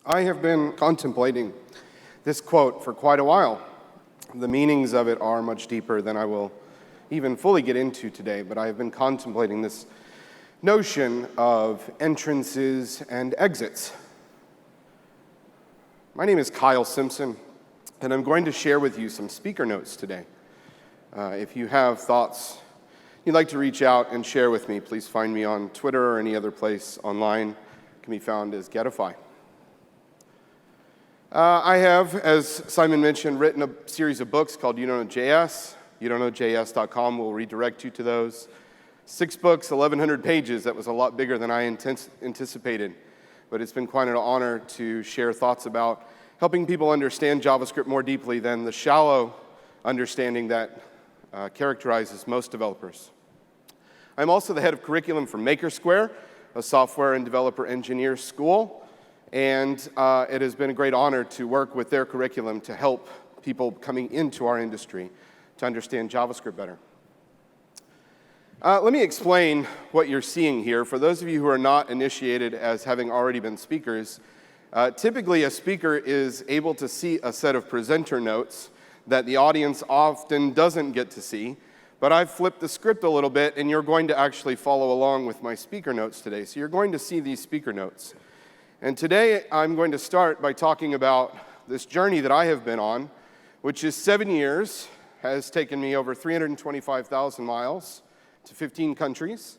I have been contemplating this quote for quite a while. The meanings of it are much deeper than I will even fully get into today, but I have been contemplating this notion of entrances and exits. My name is Kyle Simpson, and I'm going to share with you some speaker notes today. If you have thoughts you'd like to reach out and share with me, please find me on Twitter or any other place online. It can be found as Getify. I have, as Simon mentioned, written a series of books called You Don't Know JS. YouDon'tKnowJS.com will redirect you to those. 6 books, 1,100 pages. That was a lot bigger than I anticipated. But it's been quite an honor to share thoughts about helping people understand JavaScript more deeply than the shallow understanding that characterizes most developers. I'm also the head of curriculum for MakerSquare, a software and developer engineer school. And it has been a great honor to work with their curriculum to help people coming into our industry to understand JavaScript better. Let me explain what you're seeing here. For those of you who are not initiated as having already been speakers, typically a speaker is able to see a set of presenter notes that the audience often doesn't get to see. But I've flipped the script a little bit, and you're going to actually follow along with my speaker notes today. So you're going to see these speaker notes. And today I'm going to start by talking about this journey that I have been on, which is 7 years, has taken me over 325,000 miles to 15 countries,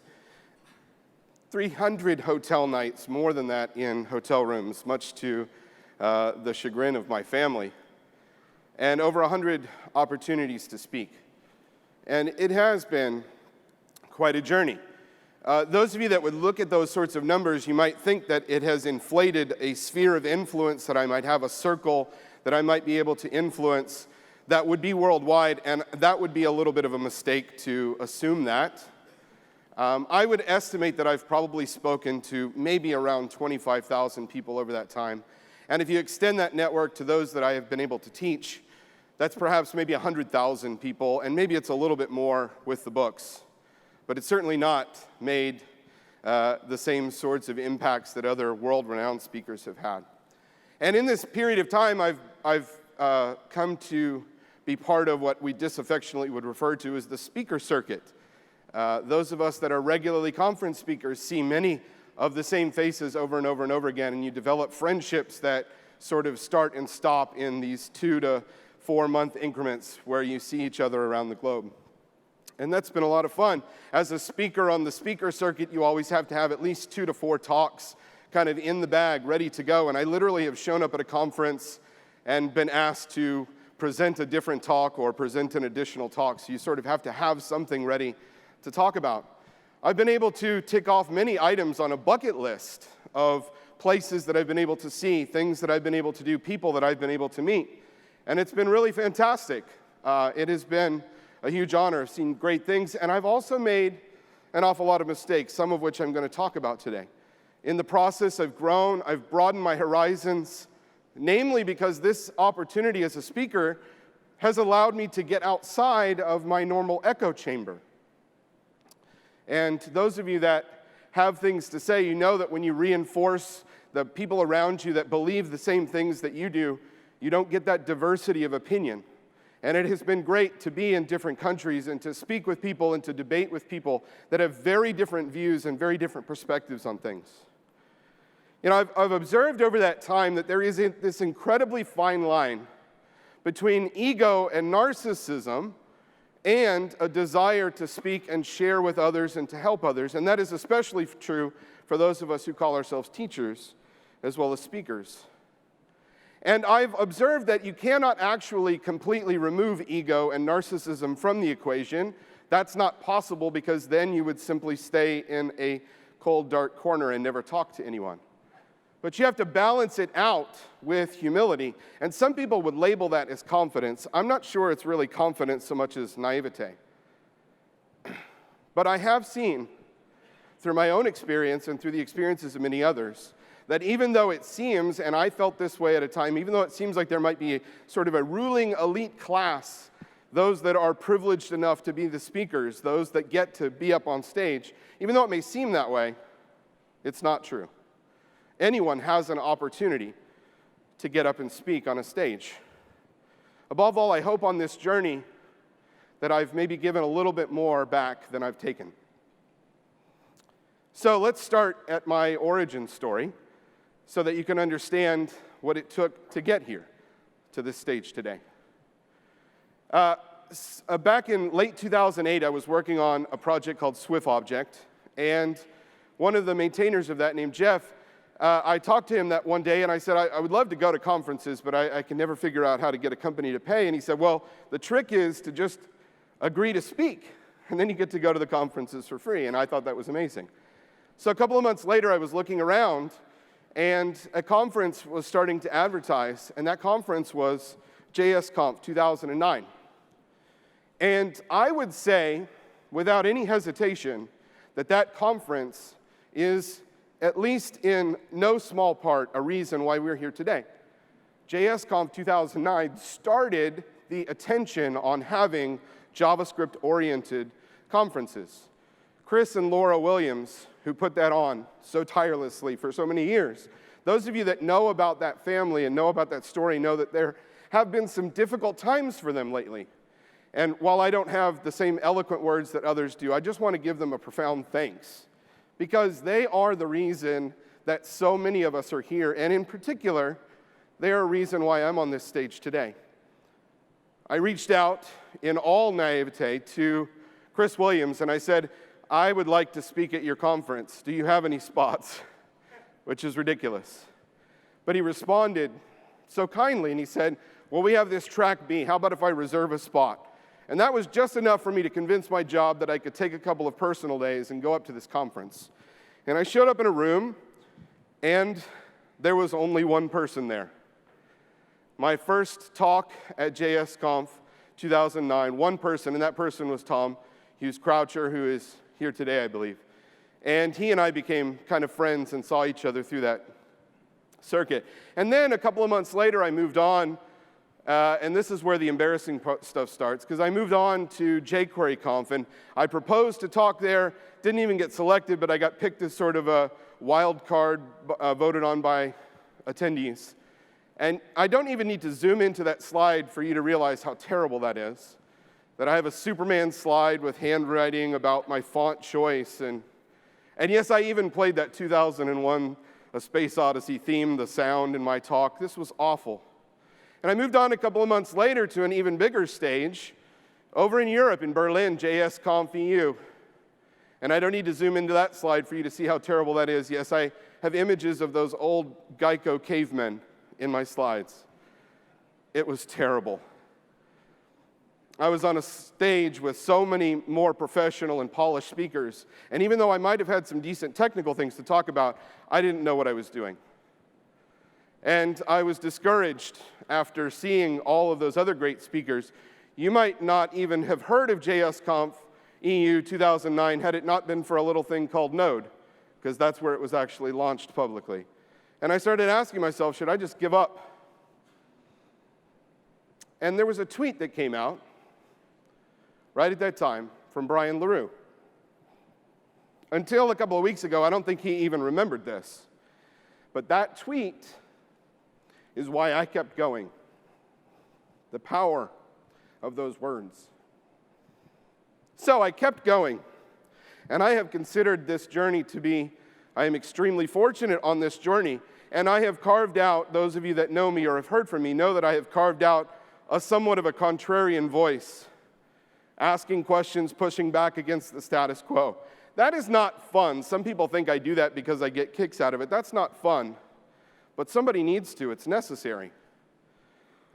300 hotel nights, more than that in hotel rooms, much to the chagrin of my family, and over 100 opportunities to speak. And it has been quite a journey. Those of you that would look at those sorts of numbers, you might think that it has inflated a sphere of influence, that I might have a circle that I might be able to influence that would be worldwide, and that would be a little bit of a mistake to assume that. I would estimate that I've probably spoken to maybe around 25,000 people over that time. And if you extend that network to those that I have been able to teach, that's perhaps maybe 100,000 people, and maybe it's a little bit more with the books. But it's certainly not made the same sorts of impacts that other world-renowned speakers have had. And in this period of time, I've come to be part of what we disaffectionately would refer to as the speaker circuit. Those of us that are regularly conference speakers see many of the same faces over and over and over again, and you develop friendships that sort of start and stop in these 2 to 4 month increments where you see each other around the globe. And that's been a lot of fun. As a speaker on the speaker circuit, you always have to have at least 2 to 4 talks kind of in the bag, ready to go. And I literally have shown up at a conference and been asked to present a different talk or present an additional talk. So you sort of have to have something ready to talk about. I've been able to tick off many items on a bucket list of places that I've been able to see, things that I've been able to do, people that I've been able to meet. And it's been really fantastic. It has been a huge honor. I've seen great things, and I've also made an awful lot of mistakes, some of which I'm going to talk about today. In the process, I've grown, I've broadened my horizons, namely because this opportunity as a speaker has allowed me to get outside of my normal echo chamber. And those of you that have things to say, you know that when you reinforce the people around you that believe the same things that you do, you don't get that diversity of opinion. And it has been great to be in different countries and to speak with people and to debate with people that have very different views and very different perspectives on things. You know, I've observed over that time that there is this incredibly fine line between ego and narcissism and a desire to speak and share with others and to help others. And that is especially true for those of us who call ourselves teachers as well as speakers. And I've observed that you cannot actually completely remove ego and narcissism from the equation. That's not possible because then you would simply stay in a cold, dark corner and never talk to anyone. But you have to balance it out with humility. And some people would label that as confidence. I'm not sure it's really confidence so much as naivete. But I have seen, through my own experience and through the experiences of many others, that even though it seems, and I felt this way at a time, even though it seems like there might be sort of a ruling elite class, those that are privileged enough to be the speakers, those that get to be up on stage, even though it may seem that way, it's not true. Anyone has an opportunity to get up and speak on a stage. Above all, I hope on this journey that I've maybe given a little bit more back than I've taken. So let's start at my origin story so that you can understand what it took to get here, to this stage today. Back in late 2008, I was working on a project called SwiftObject, and one of the maintainers of that, named Jeff, I talked to him that one day, and I said, I would love to go to conferences, but I can never figure out how to get a company to pay. And he said, well, the trick is to just agree to speak, and then you get to go to the conferences for free. And I thought that was amazing. So a couple of months later, I was looking around, and a conference was starting to advertise, and that conference was Conf 2009. And I would say, without any hesitation, that conference is, at least in no small part, a reason why we're here today. Conf 2009 started the attention on having JavaScript-oriented conferences. Chris and Laura Williams, who put that on so tirelessly for so many years, those of you that know about that family and know about that story know that there have been some difficult times for them lately. And while I don't have the same eloquent words that others do, I just want to give them a profound thanks, because they are the reason that so many of us are here, and in particular, they are a reason why I'm on this stage today. I reached out in all naivete to Chris Williams, and I said, I would like to speak at your conference. Do you have any spots? Which is ridiculous. But he responded so kindly, and he said, well, we have this track B. How about if I reserve a spot? And that was just enough for me to convince my job that I could take a couple of personal days and go up to this conference. And I showed up in a room, and there was only one person there. My first talk at Conf 2009, one person, and that person was Tom Hughes Croucher, who is here today, I believe. And he and I became kind of friends and saw each other through that circuit. And then a couple of months later, I moved on, and this is where the embarrassing stuff starts, because I moved on to jQuery Conf, and I proposed to talk there, didn't even get selected, but I got picked as sort of a wild card voted on by attendees. And I don't even need to zoom into that slide for you to realize how terrible that is. That I have a Superman slide with handwriting about my font choice. And yes, I even played that 2001 A Space Odyssey theme, the sound in my talk. This was awful. And I moved on a couple of months later to an even bigger stage over in Europe, in Berlin, Conf EU. And I don't need to zoom into that slide for you to see how terrible that is. Yes, I have images of those old Geico cavemen in my slides. It was terrible. I was on a stage with so many more professional and polished speakers, and even though I might have had some decent technical things to talk about, I didn't know what I was doing. And I was discouraged after seeing all of those other great speakers. You might not even have heard of Conf EU 2009 had it not been for a little thing called Node, because that's where it was actually launched publicly. And I started asking myself, should I just give up? And there was a tweet that came out right at that time from Brian LaRue. Until a couple of weeks ago, I don't think he even remembered this. But that tweet is why I kept going. The power of those words. So I kept going. And I have considered this journey to be, I am extremely fortunate on this journey. And I have carved out, those of you that know me or have heard from me, know that I have carved out a somewhat of a contrarian voice. Asking questions, pushing back against the status quo. That is not fun. Some people think I do that because I get kicks out of it. That's not fun. But somebody needs to. It's necessary.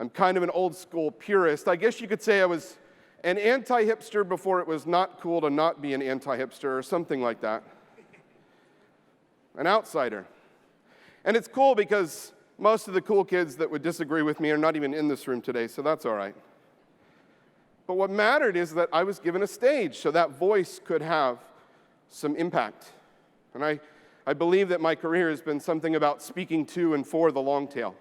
I'm kind of an old school purist. I guess you could say I was an anti-hipster before it was not cool to not be an anti-hipster or something like that. An outsider. And it's cool because most of the cool kids that would disagree with me are not even in this room today, so that's all right. But what mattered is that I was given a stage so that voice could have some impact. And I believe that my career has been something about speaking to and for the long tail.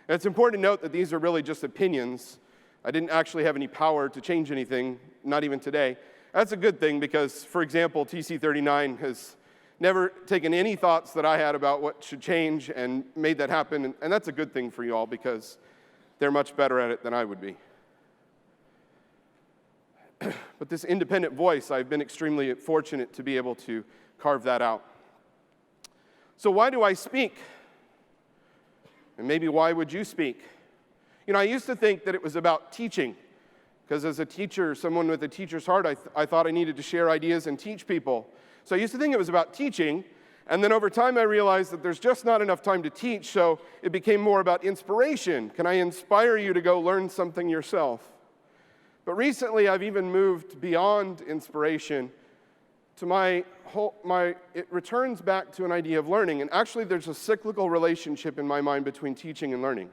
And it's important to note that these are really just opinions. I didn't actually have any power to change anything, not even today. That's a good thing because, for example, TC39 has never taken any thoughts that I had about what should change and made that happen. And that's a good thing for you all because they're much better at it than I would be. But this independent voice, I've been extremely fortunate to be able to carve that out. So why do I speak? And maybe why would you speak? You know, I used to think that it was about teaching, because as a teacher, someone with a teacher's heart, I thought I needed to share ideas and teach people. So I used to think it was about teaching, and then over time I realized that there's just not enough time to teach, so it became more about inspiration. Can I inspire you to go learn something yourself? But recently I've even moved beyond inspiration to it returns back to an idea of learning, and actually there's a cyclical relationship in my mind between teaching and learning.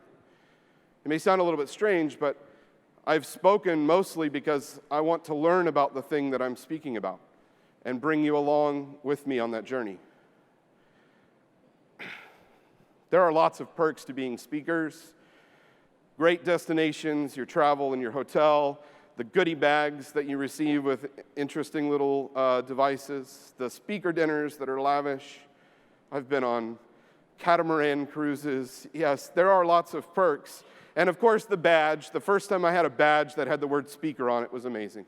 It may sound a little bit strange, but I've spoken mostly because I want to learn about the thing that I'm speaking about and bring you along with me on that journey. There are lots of perks to being speakers, great destinations, your travel and your hotel, the goodie bags that you receive with interesting little devices, the speaker dinners that are lavish. I've been on catamaran cruises. Yes, there are lots of perks. And of course, the badge. The first time I had a badge that had the word speaker on it was amazing.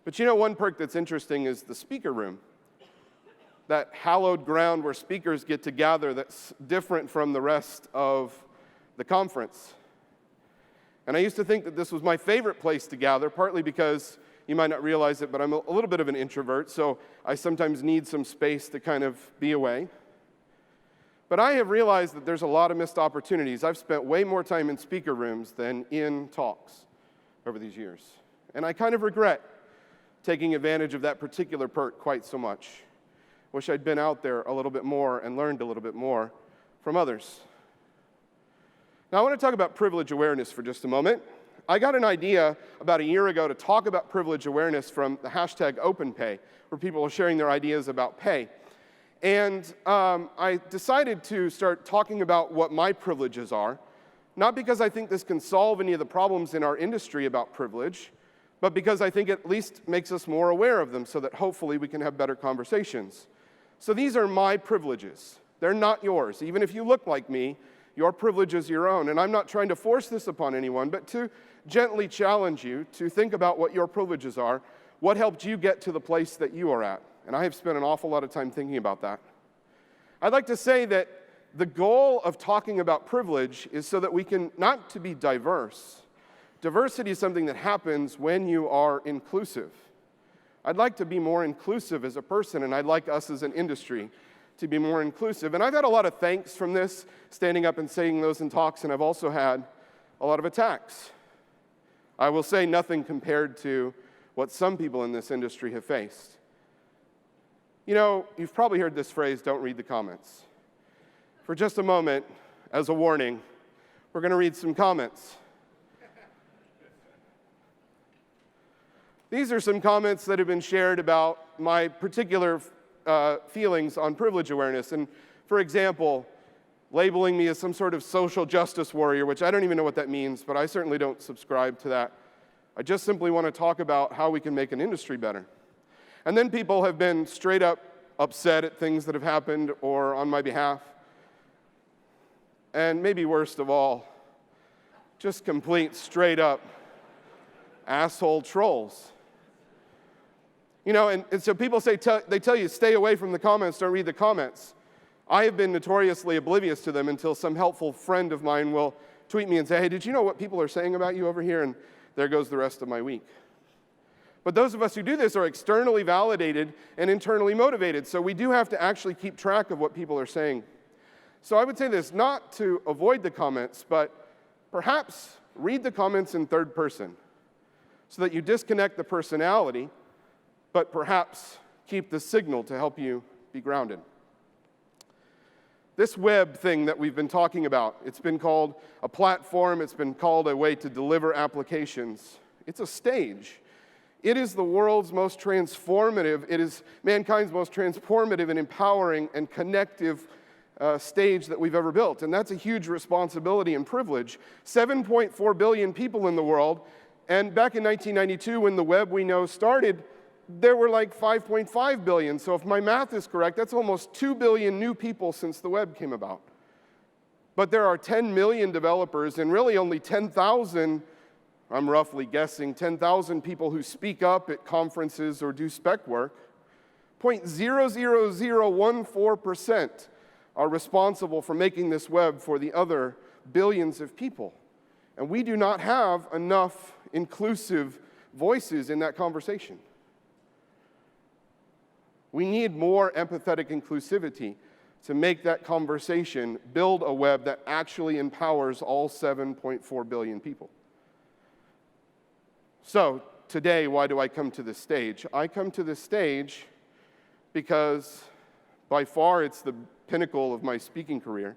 But you know, one perk that's interesting is the speaker room. That hallowed ground where speakers get to gather that's different from the rest of the conference. And I used to think that this was my favorite place to gather, partly because you might not realize it, but I'm a little bit of an introvert, so I sometimes need some space to kind of be away. But I have realized that there's a lot of missed opportunities. I've spent way more time in speaker rooms than in talks over these years. And I kind of regret taking advantage of that particular perk quite so much. Wish I'd been out there a little bit more and learned a little bit more from others. Now I want to talk about privilege awareness for just a moment. I got an idea about a year ago to talk about privilege awareness from the hashtag OpenPay, where people are sharing their ideas about pay. And I decided to start talking about what my privileges are, not because I think this can solve any of the problems in our industry about privilege, but because I think it at least makes us more aware of them so that hopefully we can have better conversations. So these are my privileges. They're not yours. Even if you look like me, your privilege is your own. And I'm not trying to force this upon anyone, but to gently challenge you to think about what your privileges are, what helped you get to the place that you are at. And I have spent an awful lot of time thinking about that. I'd like to say that the goal of talking about privilege is so that we can not to be diverse. Diversity is something that happens when you are inclusive. I'd like to be more inclusive as a person, and I'd like us as an industry to be more inclusive. And I've had a lot of thanks from this, standing up and saying those in talks, and I've also had a lot of attacks. I will say nothing compared to what some people in this industry have faced. You know, you've probably heard this phrase, don't read the comments. For just a moment, as a warning, we're going to read some comments. These are some comments that have been shared about my particular feelings on privilege awareness. And for example, labeling me as some sort of social justice warrior, which I don't even know what that means, but I certainly don't subscribe to that. I just simply want to talk about how we can make an industry better. And then people have been straight up upset at things that have happened or on my behalf. And maybe worst of all, just complete straight up asshole trolls. You know, and so people say, they tell you, stay away from the comments, don't read the comments. I have been notoriously oblivious to them until some helpful friend of mine will tweet me and say, hey, did you know what people are saying about you over here? And there goes the rest of my week. But those of us who do this are externally validated and internally motivated, so we do have to actually keep track of what people are saying. So I would say this, not to avoid the comments, but perhaps read the comments in third person so that you disconnect the personality, but perhaps keep the signal to help you be grounded. This web thing that we've been talking about, it's been called a platform, it's been called a way to deliver applications. It's a stage. It is the world's most transformative, it is mankind's most transformative and empowering and connective stage that we've ever built. And that's a huge responsibility and privilege. 7.4 billion people in the world, and back in 1992 when the web we know started, there were like 5.5 billion. So if my math is correct, that's almost 2 billion new people since the web came about. But there are 10 million developers and really only 10,000, I'm roughly guessing, 10,000 people who speak up at conferences or do spec work. 0.00014% are responsible for making this web for the other billions of people. And we do not have enough inclusive voices in that conversation. We need more empathetic inclusivity to make that conversation build a web that actually empowers all 7.4 billion people. So today, why do I come to this stage? I come to this stage because by far it's the pinnacle of my speaking career,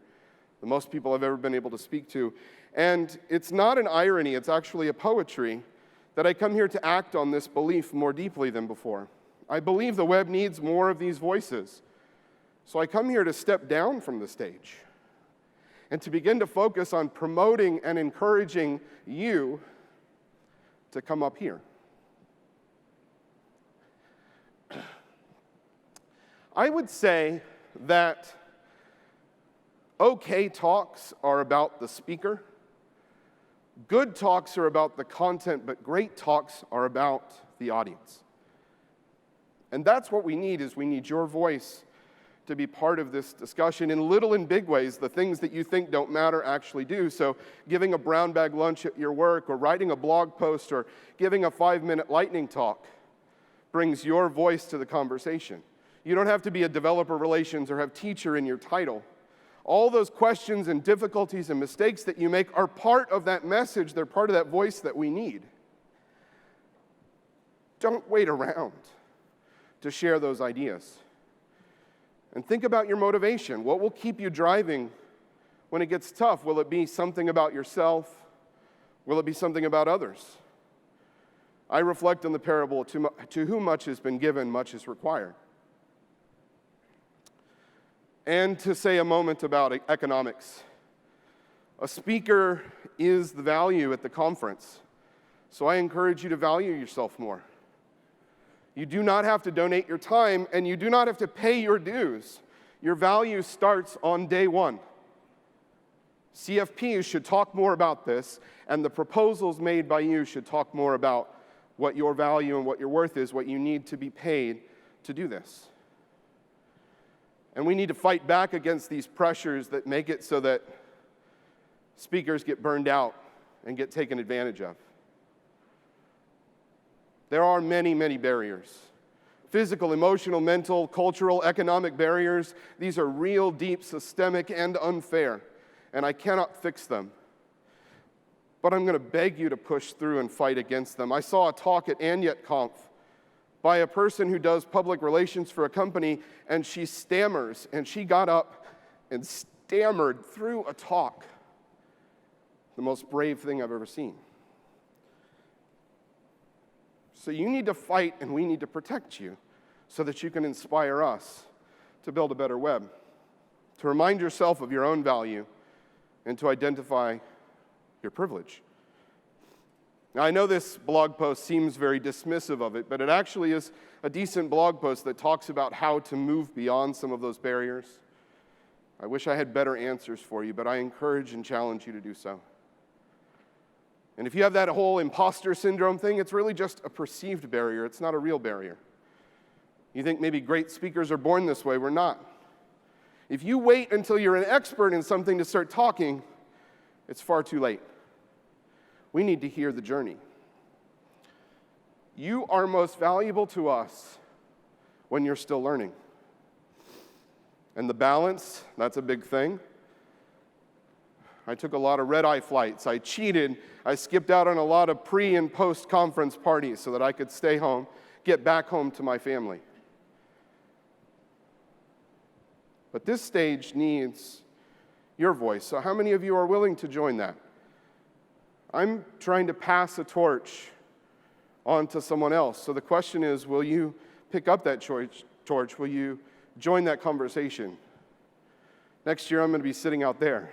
the most people I've ever been able to speak to. And it's not an irony, it's actually a poetry that I come here to act on this belief more deeply than before. I believe the web needs more of these voices. So I come here to step down from the stage and to begin to focus on promoting and encouraging you to come up here. I would say that okay talks are about the speaker, good talks are about the content, but great talks are about the audience. And that's what we need, is we need your voice to be part of this discussion in little and big ways. The things that you think don't matter actually do. So giving a brown bag lunch at your work, or writing a blog post, or giving a 5-minute lightning talk brings your voice to the conversation. You don't have to be a developer relations or have teacher in your title. All those questions and difficulties and mistakes that you make are part of that message. They're part of that voice that we need. Don't wait around to share those ideas. And think about your motivation. What will keep you driving when it gets tough? Will it be something about yourself? Will it be something about others? I reflect on the parable, to whom much has been given, much is required. And to say a moment about economics. A speaker is the value at the conference. So I encourage you to value yourself more. You do not have to donate your time, and you do not have to pay your dues. Your value starts on day one. CFPs should talk more about this, and the proposals made by you should talk more about what your value and what your worth is, what you need to be paid to do this. And we need to fight back against these pressures that make it so that speakers get burned out and get taken advantage of. There are many, many barriers. Physical, emotional, mental, cultural, economic barriers. These are real, deep, systemic, and unfair, and I cannot fix them. But I'm going to beg you to push through and fight against them. I saw a talk at Conf by a person who does public relations for a company, and she stammers, and she got up and stammered through a talk. The most brave thing I've ever seen. So you need to fight, and we need to protect you so that you can inspire us to build a better web, to remind yourself of your own value, and to identify your privilege. Now, I know this blog post seems very dismissive of it, but it actually is a decent blog post that talks about how to move beyond some of those barriers. I wish I had better answers for you, but I encourage and challenge you to do so. And if you have that whole imposter syndrome thing, it's really just a perceived barrier. It's not a real barrier. You think maybe great speakers are born this way. We're not. If you wait until you're an expert in something to start talking, it's far too late. We need to hear the journey. You are most valuable to us when you're still learning. And the balance, that's a big thing. I took a lot of red-eye flights. I cheated. I skipped out on a lot of pre- and post-conference parties so that I could stay home, get back home to my family. But this stage needs your voice. So how many of you are willing to join that? I'm trying to pass a torch on to someone else. So the question is, will you pick up that torch? Will you join that conversation? Next year, I'm going to be sitting out there.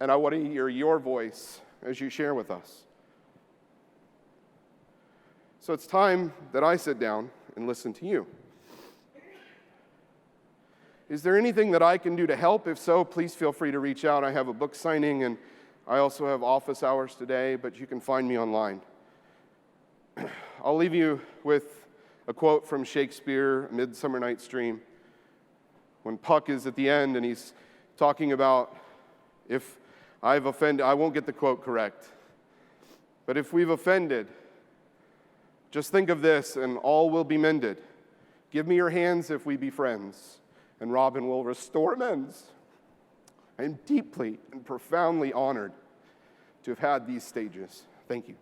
And I want to hear your voice as you share with us. So it's time that I sit down and listen to you. Is there anything that I can do to help? If so, please feel free to reach out. I have a book signing, and I also have office hours today, but you can find me online. I'll leave you with a quote from Shakespeare, Midsummer Night's Dream, when Puck is at the end and he's talking about, if I've offended, I won't get the quote correct, but if we've offended, just think of this and all will be mended. Give me your hands if we be friends, and Robin will restore amends. I am deeply and profoundly honored to have had these stages. Thank you.